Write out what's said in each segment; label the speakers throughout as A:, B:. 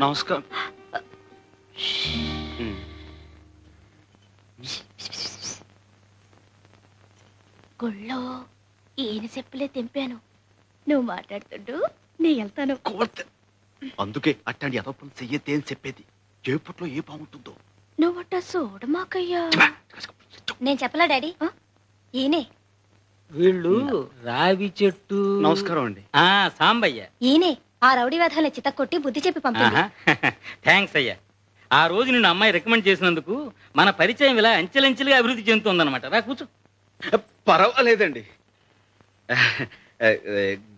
A: నమస్కారం.
B: గుళ్ళో ఈయన చెప్పులే తెంపాను. నువ్వు మాట్లాడుతుండు నీ వెళ్తాను.
A: అందుకే అట్టండి ఎదపని చెయ్యతే అని చెప్పేది. చేపట్లో ఏ బాగుంటుందో
B: నువ్వట చూడమాకయ్యా. నేను చెప్పలా డాడీ. ఈయనే
C: వీళ్ళు రావి చెట్టు.
A: నమస్కారం అండి.
C: సాంబయ్య.
B: ఈయనే ఆ రౌడీ వేధాలను చిత్త కొట్టి బుద్ధి చెప్పి పంపింది.
C: థ్యాంక్స్ అయ్యా. ఆ రోజు నిన్ను అమ్మాయి రికమెండ్ చేసినందుకు మన పరిచయం ఇలా అంచెలంచెలుగా అభివృద్ధి చెందుతుందన్నమాట. రా కూర్చో.
A: పర్వాలేదండి.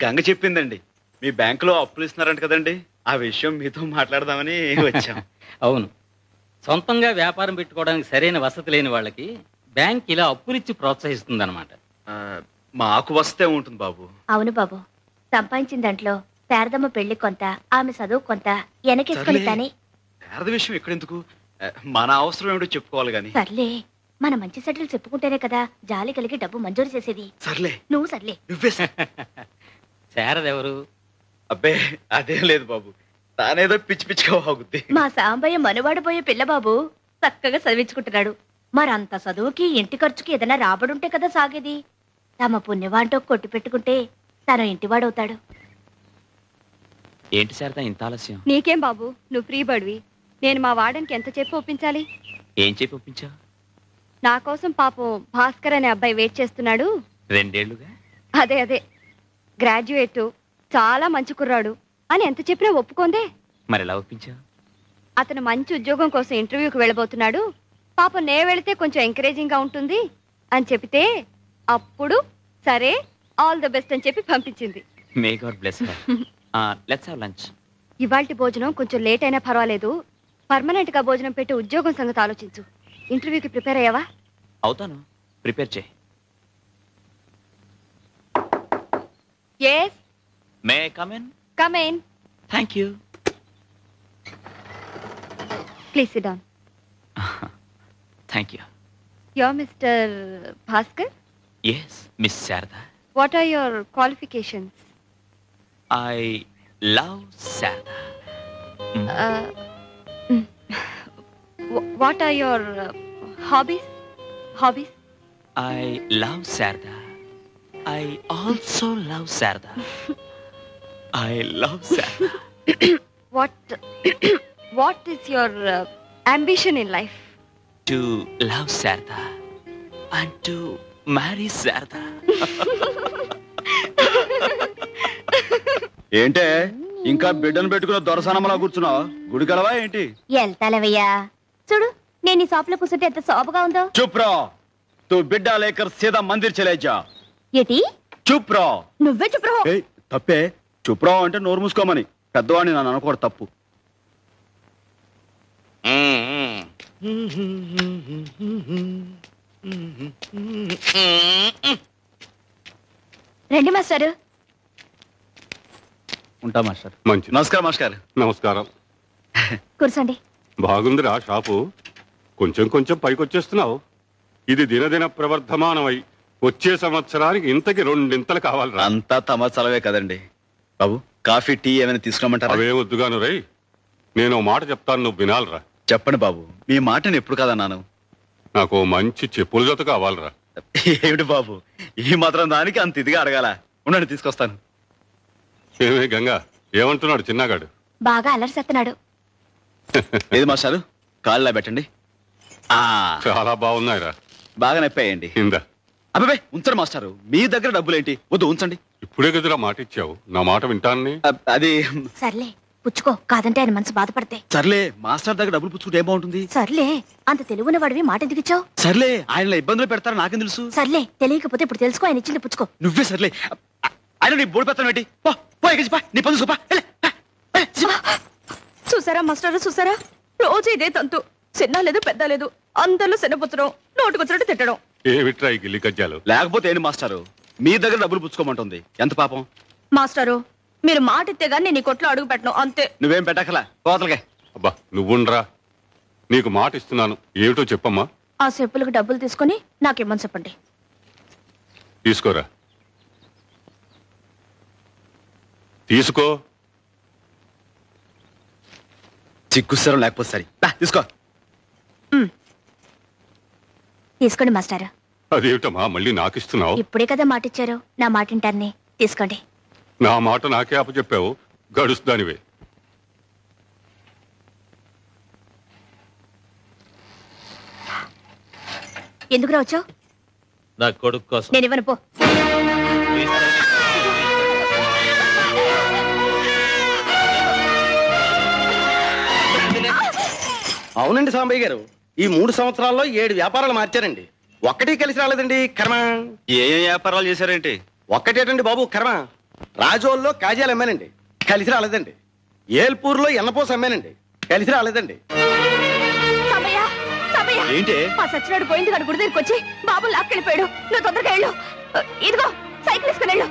A: గంగ చెప్పిందండి మీ బ్యాంకులో అప్పులు ఇస్తున్నారంట కదండి. ఆ విషయం మీతో మాట్లాడదామని వచ్చాం.
C: అవును, సొంతంగా వ్యాపారం పెట్టుకోవడానికి సరైన వసతి లేని వాళ్ళకి బ్యాంక్ ఇలా అప్పులిచ్చి ప్రోత్సహిస్తుంది అనమాట.
A: మాకు వస్తే ఉంటుంది బాబు.
B: అవును బాబు, సంపాదించిన దాంట్లో శారదమ్మ పెళ్లి కొంత, ఆమె చదువు కొంత వెనకేసుకొని కానీ.
A: శారద విషయం ఎక్కడెందుకు, మన అవసరం ఏమిటో చెప్పుకోవాలి గాని.
B: సర్లే, మన మంచి సెటిల్ చెప్పుకుంటేనే కదా జాలి కలిగి డబ్బు మంజూరు చేసేది.
A: సర్లే
B: నువ్వు సర్లే.
A: నువ్వే
C: శారదెవరు?
A: అబ్బే అదేం లేదు బాబు, తానేదో పిచ్చి పిచ్చిగా బాగుద్ది.
B: మా సాంబయ్య మనవాడబోయే పిల్ల బాబు చక్కగా చదివించుకుంటున్నాడు. మరంత చదువుకి ఇంటి ఖర్చుకి ఏదైనా రాబడుంటే కదా సాగేది. తమ పుణ్యవాంటో కొట్టి పెట్టుకుంటే తన ఇంటివాడవుతాడు.
D: ఏంటి శారదా ఇంత ఆలస్యం?
E: నీకేం బాబు, నువ్వు ఫ్రీ బడివి. నేను మా వాడనికి ఎంత చెప్పి ఒప్పించాలి?
D: ఏం చెప్పి ఒప్పించావు?
E: నా కోసం పాపం భాస్కర్ అనే అబ్బాయి వెయిట్ చేస్తున్నాడు.
D: 2 ఏళ్లుగా.
E: అదే గ్రాడ్యుయేట్, చాలా మంచి కుర్రాడు అని ఎంత చెప్పినా ఒప్పుకోందే.
D: మరి ఎలా ఒప్పించావు?
E: అతను మంచి ఉద్యోగం కోసం ఇంటర్వ్యూకి వెళ్ళబోతున్నాడు. పాపం నే వెళితే కొంచెం ఎంకరేజింగ్ గా ఉంటుంది అని చెప్తే అప్పుడు సరే ఆల్ ద బెస్ట్ అని చెప్పి పంపించింది.
D: May God bless her. Let's have lunch.
E: ఇవాల్టి భోజనం కొంచెం లేట్ అయినా పర్వాలేదు. పర్మనెంట్ గా భోజనం పెట్టి ఉద్యోగం సంగతి ఆలోచించు. ఇంటర్వ్యూకి ప్రిపేర్ అయ్యావా?
D: అవుతాను, ప్రిపేర్ చేయి.
E: yes
D: may come in?
E: come in.
D: Thank you.
E: please sit down.
D: Thank you.
E: you're Mr. Bhaskar?
D: Yes miss Sharada.
E: what are your qualifications?
D: I love Sharada.
E: what are your hobbies?
D: I love Sharada. I also love Sharada. I love Sharada.
E: what is your ambition in life?
D: To love Sharada and to marry Sharada.
A: ఏంటే ఇంకా బిడ్డను పెట్టుకున్న దొరసనమలా కూర్చున్నావు? గుడికలవా ఏంటి?
B: వెళ్తాలేవయ్యా. చూడు, నేను ఈ shop లో కూర్చుంటే ఎంత శోభగా ఉందో.
A: चुप रहो, तू बिड्डा लेकर सीधा मंदिर चले जा.
B: ఏటి?
A: चुप रहो.
B: నువ్వే చెప్పు.
A: ఏయ్, తప్పే. चुप रहो అంటే నోరు మూసుకోమని. పెద్దవాడిని నన్ను అనుకోవడం తప్పు.
B: రండి మాస్టారు.
A: ఉంటా మాస్టర్.
F: మంచిది.
A: నమస్కారం మాస్టర్.
F: నమస్కారం.
B: కూర్చోండి.
F: బాగుందిరా షాపు. కొంచెం కొంచెం పైకొచ్చేస్తున్నావు. ఇది దినదిన ప్రవర్ధమానమై వచ్చే సంవత్సరానికి ఇంతకి 2 ఇంతలు కావాలిరా.
A: అంతా తమ చలవే కదండి. బాబు, కాఫీ టీ ఏమైనా తీసుకురమ్మంటారా?
F: అవే వద్దుగాను రై. నేను ఓ మాట చెప్తాను, నువ్వు వినాలిరా.
A: చెప్పండి బాబు, మీ మాటని ఎప్పుడు కాదన్నాను.
F: నాకు ఓ మంచి చెప్పుల జత కావాలిరా.
A: ఏమిటి బాబు, ఈ మాత్రం దానికి అంత ఇదిగా అడగాల? ఉండండి, తీసుకొస్తాను.
F: ఏమే గంగా, ఏమంటున్నాడు చిన్నగాడు?
B: బాగా అలరిసేస్తున్నాడు.
A: ఏది మాస్టారు, కాళ్ళలా పెట్టండి.
F: చాలా బాగున్నాయిరా.
A: బాగా నొప్పాయండి.
F: ఇందా.
A: అబ్బాయి ఉంచండి మాస్టారు, మీ దగ్గర డబ్బులేంటి? వద్దు, ఉంచండి.
F: ఇప్పుడే గదిరా మాట ఇచ్చావు, నా మాట వింటాన్ని.
A: అది
B: సర్లే, పుచ్చుకో. కాదంటే ఆయన మనసు బాధపడితే.
A: సర్లే, మాస్టర్ దగ్గర డబ్బులు పుచ్చుకుంటే ఏం బాగుంటుంది?
B: సర్లే, అంత తెలుగున్న వాడివి మాట ఎందుకు ఇచ్చావు?
A: సర్లే, ఆయన ఇబ్బందులు పెడతారా నాకేం తెలుసు?
B: సర్లే, తెలియకపోతే ఇప్పుడు తెలుసుకో. ఆయన ఇచ్చింది పుచ్చుకో.
A: నువ్వే సర్లే. ఆయన నీ బోడి పెడతాను ఏంటి? నీ పని చూపా.
E: చూసారా మాస్టర్, చూసారా? రోజు ఇదే తంతు. చిన్న లేదు పెద్ద లేదు, అందరిలో శనపుచ్చడం, నోటుకొచ్చినట్టు తిట్టడం.
F: ఏమిట్రా ఈ గిల్లి కజ్జాలు?
A: లేకపోతే ఏంటి మాస్టారు, మీ దగ్గర డబ్బులు పుచ్చుకోమంటుంది. ఎంత పాపం.
E: మాస్టారు, మీరు మాట ఇస్తే గానీ నేను ఈ కొట్లో అడుగు పెట్టను, అంతే.
A: నువ్వేం పెట్టకలా, పోతలకే.
F: అబ్బా నువ్వుండ్రా, నీకు మాట ఇస్తున్నాను. ఏమిటో చెప్పమ్మా.
B: ఆ చెప్పులకు డబ్బులు తీసుకుని నాకేమని చెప్పండి.
F: తీసుకోరా. తీసుకో.
A: చిక్కుస్తారో లేకపోతే సరే తీసుకో.
B: తీసుకోండి మాస్టారు.
F: అదేమిటమ్మా మళ్ళీ నాకు ఇస్తున్నావు?
B: ఇప్పుడే కదా మాటిచ్చారు, నా మాటింటాన్ని. తీసుకోండి.
F: నా మాట నాకే అప్పచెప్పావు, గడుస్తానివే.
B: ఎందుకు రావచ్చావు?
G: నా కొడుకు కోసం.
B: నేను ఇవ్వను, పో.
H: అవునండి సాంబయ్య గారు, ఈ 3 సంవత్సరాల్లో 7 వ్యాపారాలు మార్చారండి. ఒక్కటి కలిసి రాలేదండి కర్మ.
A: ఏ వ్యాపారాలు చేశారేంటి?
H: ఒక్కటేటండి బాబు కర్మ. రాజోల్లో కాజాలు అమ్మానండి, కలిసి రాలేదండి. ఏల్పూర్లో ఎన్నపోస అమ్మానండి, కలిసి రాలేదండి.
B: సమయ్య, సమయ్య.
A: ఏంటి?
B: మా సచ్చినాడు పోయింది కాదు, గుడి దగ్గరికి వచ్చి బాబు లాక్కెళ్ళిపోయాడు. నువ్వు తొందరగా వెళ్ళు. ఇదిగో సైకిల్ తీసుకుని వెళ్ళు.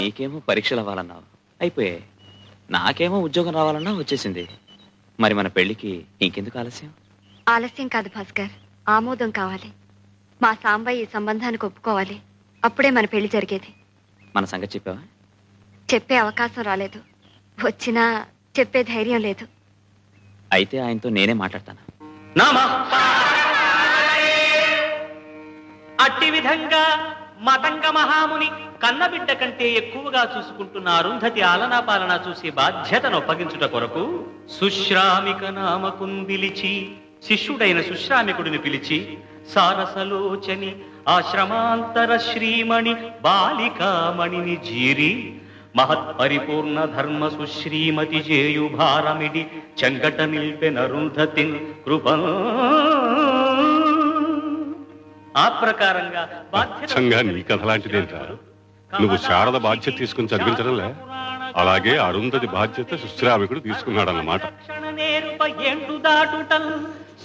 D: నీకేమో పరీక్షలు అవ్వాలన్నావు, అయిపోయాయి. నాకేమో ఉద్యోగం రావాలన్నా వచ్చేసింది. మరి మన పెళ్లికి ఇంకెందుకు ఆలస్యం?
E: ఆలస్యం కాదు భాస్కర్, ఆమోదం కావాలి. మా సాంబయ్య ఈ సంబంధానికి ఒప్పుకోవాలి. అప్పుడే మన పెళ్లి జరిగేది.
D: మన సంగతి చెప్పావా?
E: చెప్పే అవకాశం రాలేదు, వచ్చినా చెప్పే ధైర్యం లేదు.
D: అయితే ఆయనతో నేనే మాట్లాడతాను.
C: అట్టి విధంగా మతంగ మహాముని కన్నబిడ్డ కంటే ఎక్కువగా చూసుకుంటున్న అరుంధతి ఆలనా పాలన చూసి బాధ్యతను అప్పగించుట కొరకు సుశ్రామిక నామకుందిలిచి శిష్యుడైన సుశ్రామికుడిని పిలిచి సారసలోచని ఆశ్రమాంతర శ్రీమణి బాలికామణిని జీరి మహత్పరిపూర్ణ ధర్మ సుశ్రీమతి జేయు భారమిడి చెంగట నిల్పెనరుంధతి కృప. ఆ ప్రకారంగా
F: అచ్చంగా నీ కథ లాంటిదేంటా? నువ్వు శారద బాధ్యత తీసుకుని చదివించడంలే, అలాగే అరుంధతి బాధ్యత సుశ్రామికుడు తీసుకున్నాడన్నమాట.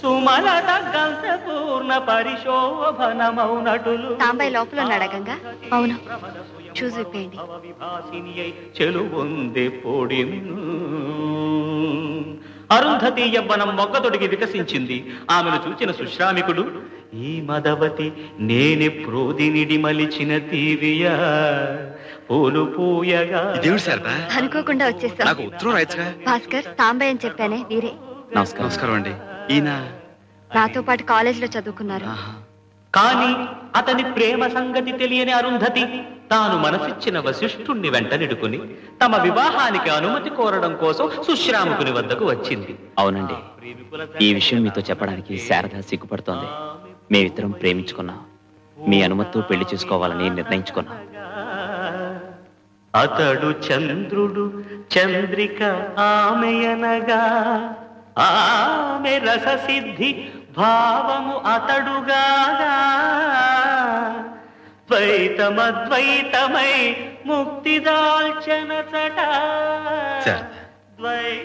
C: సుమలత గంధపూర్ణ పరిశోభనమౌనటులు
E: తాంబాయి లోపల ఉన్నాడా గంగా? అవును, చూసి విప్పేయండి.
C: చెలువొందే పొడిమిను అరుంధతి యవ్వనం మొక్కతొడిగి వికసించింది. ఆమెను చూచిన సుశ్రామికుడు, ఈ మదవతి నేనెప్రోదినిడి మలిచిన తీవియా పూలు పూయగా.
E: అనుకోకుండా వచ్చేస్తా.
A: నాకు ఉత్తరం రాయచ్చుగా.
E: భాస్కర్, తాంబాయి అని చెప్పానే వీరే.
A: నమస్కారం అండి. ఈయన
E: నాతో పాటు కాలేజీలో చదువుకున్నారు.
C: కాని అతని ప్రేమ సంగతి తెలియని అరుంధతి తాను మనసిచ్చిన వశిష్ఠుణ్ణి వెంటనిడుకుని తమ వివాహానికి అనుమతి కోరడం కోసం సుశ్రాముకుని వద్దకు వచ్చింది.
D: అవునండి, ఈ విషయం మీతో చెప్పడానికి శారద సిగ్గుపడుతోంది. మేమిద్దరం ప్రేమించుకున్నాం, మీ అనుమతితో పెళ్లి చేసుకోవాలని నిర్ణయించుకున్నాం.
C: అతడు చంద్రుడు, చంద్రిక ఆమెయనగా, ఆమె రససిద్ధి భావము అతడుగా, ద్వైతమద్వైతమై ముక్తి దాల్చనచట.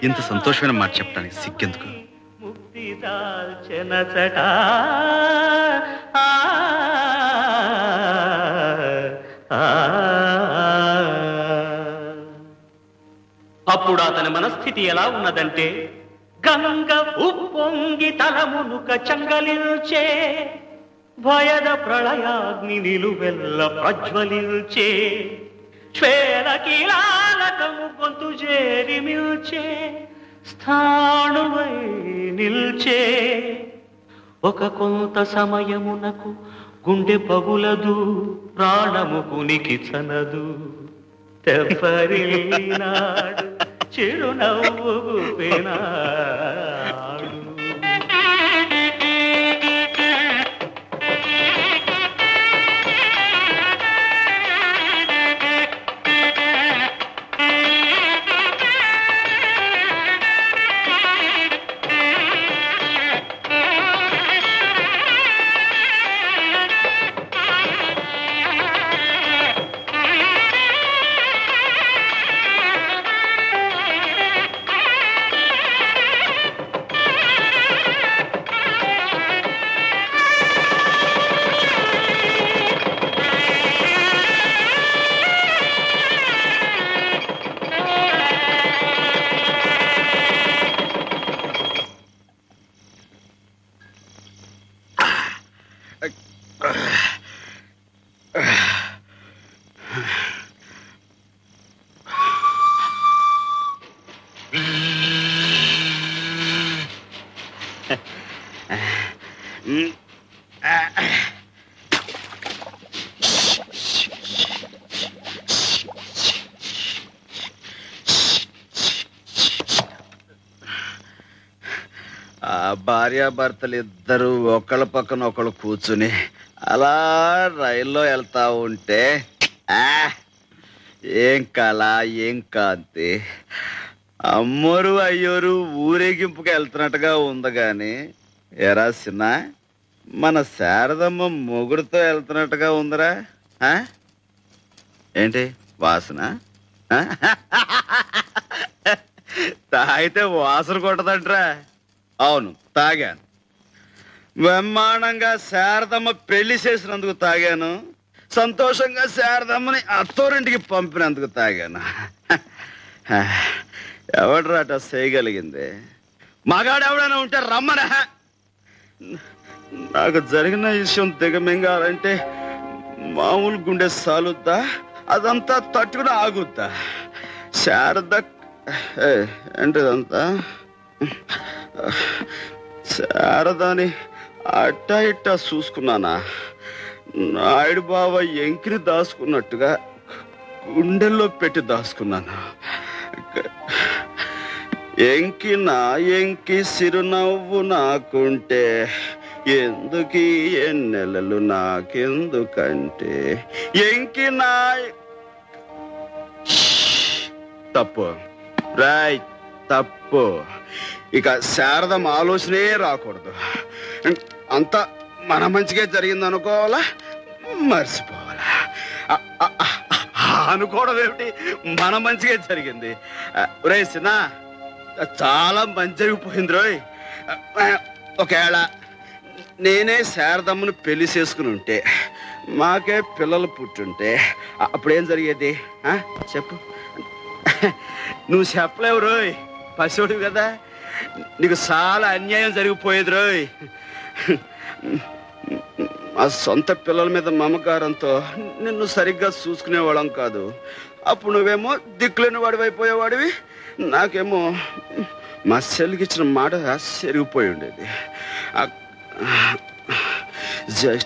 A: ఇంత సంతోషమైన మాట చెప్పడానికి సిగ్గెందుకు?
C: ముక్తి దాల్చనచట. అప్పుడు అతని మనస్థితి ఎలా ఉన్నదంటే, గంగ ఉప్పొంగి తలమునుక చంగలిల్చే, భయద ప్రళయాగ్ని నిలువెల్ల ప్రజ్వలిల్చే, శ్వేల కీలాలకము గొంతు చేరి మిల్చే, స్థాణువై నిల్చే. ఒక కొంత సమయమునకు గుండె పగులదు, ప్రాణము కునికి చనదు, తెప్పరిల్లినాడు చిరునవ్వు గుప్పినాడు.
H: భార్యాభర్తలు ఇద్దరు ఒకళ్ళ పక్కన ఒకళ్ళు కూర్చుని అలా రైల్లో వెళ్తా ఉంటే ఏం కళ, ఏం కాంతి. అమ్మోరు అయ్యోరు ఊరేగింపుకి వెళ్తున్నట్టుగా ఉంది గాని, ఎరా సిన్న మన శారదమ్మ మొగుడుతో వెళ్తున్నట్టుగా ఉందిరా. ఏంటి వాసన? తాగితే వాసన కొట్టదంట్రా. అవును, తాగాను. బ్రహ్మాండంగా శారదమ్మ పెళ్లి చేసినందుకు తాగాను, సంతోషంగా శారదమ్మని అత్తోరింటికి పంపినందుకు తాగాను. ఎవడ్రాట చేయగలిగింది? మగాడెవడైనా ఉంటే రమ్మన. నాకు జరిగిన విషయం దిగమింగాలంటే మామూలు గుండె సాలుద్దా? అదంతా తట్టుకుని ఆగుద్దా? శారద ఏంటిదంతా? శారదాని అట్టా ఇట్టా చూసుకున్నానా? నాయుడు బావ ఎంకిని దాచుకున్నట్టుగా
A: గుండెల్లో పెట్టి దాచుకున్నాను. ఎంకి సిరునవ్వు నాకుంటే ఎందుకీ ఎన్నెలలు నాకెందుకంటే ఎంకి నా తప్పు రైట్ తప్పు. ఇక శారదం ఆలోచనే రాకూడదు. అంతా మన మంచిగా జరిగింది అనుకోవాలా, మర్చిపోవాలా. అనుకోవడం ఏమిటి, మన మంచిగా జరిగింది. రే సినా, చాలా మంచి జరిగిపోయింది రోయ్. ఒకవేళ నేనే శారదమ్మను పెళ్లి చేసుకుని ఉంటే, మాకే పిల్లలు పుట్టుంటే అప్పుడేం జరిగేది చెప్పు. నువ్వు చెప్పలేవు రోయ్, పశువుడు కదా. నీకు చాలా అన్యాయం జరిగిపోయేది రోయ్. ఆ సొంత పిల్లల మీద మమకారంతో నిన్ను సరిగ్గా చూసుకునేవాళ్ళం కాదు. అప్పుడు నువ్వేమో దిక్కులేని వాడివి అయిపోయేవాడివి, నాకేమో మా చెల్లికి ఇచ్చిన మాట సెరిగిపోయి ఉండేది.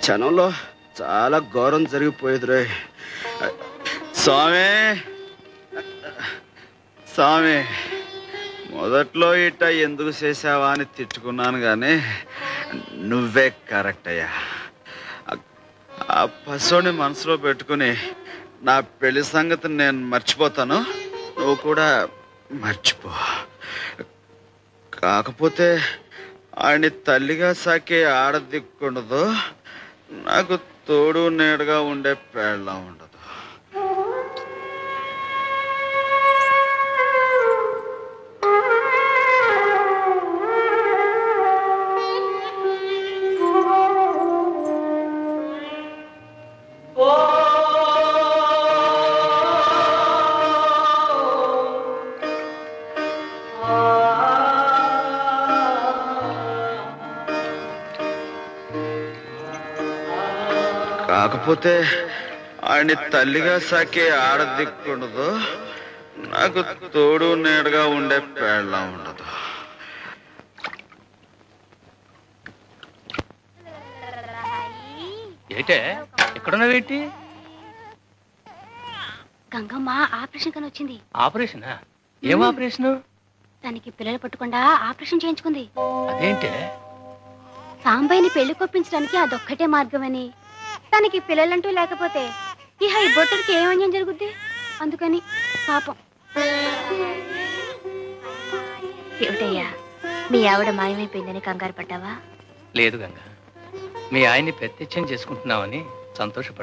A: క్షణంలో చాలా ఘోరం జరిగిపోయేది రే. స్వామి మొదట్లో ఇట్ట ఎందుకు చేసావా అని తిట్టుకున్నాను, కానీ నువ్వే కరెక్ట్ అయ్యా. ఆ పశువుని మనసులో పెట్టుకుని నా పెళ్లి సంగతి నేను మర్చిపోతాను, నువ్వు కూడా మర్చిపో. కాకపోతే ఆయన్ని తల్లిగా సాకే ఆడదిక్కుండదు, నాకు తోడు నీడగా ఉండే పేళ్ళ ఉండదు. కాకపోతే ఆయన్ని తల్లిగా సాకే ఆడదిక్కుండదు, నాకు తోడు నీడగా ఉండే పేళ్ళ ఉండదు.
C: ఏటే ఎక్కడున్నావేంటి?
E: గంగమ్మ ఆపరేషన్ కని వచ్చింది.
C: ఆపరేషనా? ఏం ఆపరేషను?
E: తనకి పిల్లలు పట్టకుండా ఆపరేషన్ చేయించుకుంది.
C: అదేంటే?
E: సాంబయ్యని పెళ్లి కొప్పించడానికి అదొక్కటే మార్గమని, తనకి పిల్లలంటూ లేకపోతే ఈ హై బొట్టడికి ఏమన్యం జరుగుద్ది, అందుకని పాపం.
B: ఏమిటయ్యా, మీ ఆవిడ మాయమైపోయిందని కంగారు పడ్డావా?
C: లేదు గంగ, మీ ఆయన్ని ప్రత్యక్షం చేసుకుంటున్నామని సంతోషపడ్డా.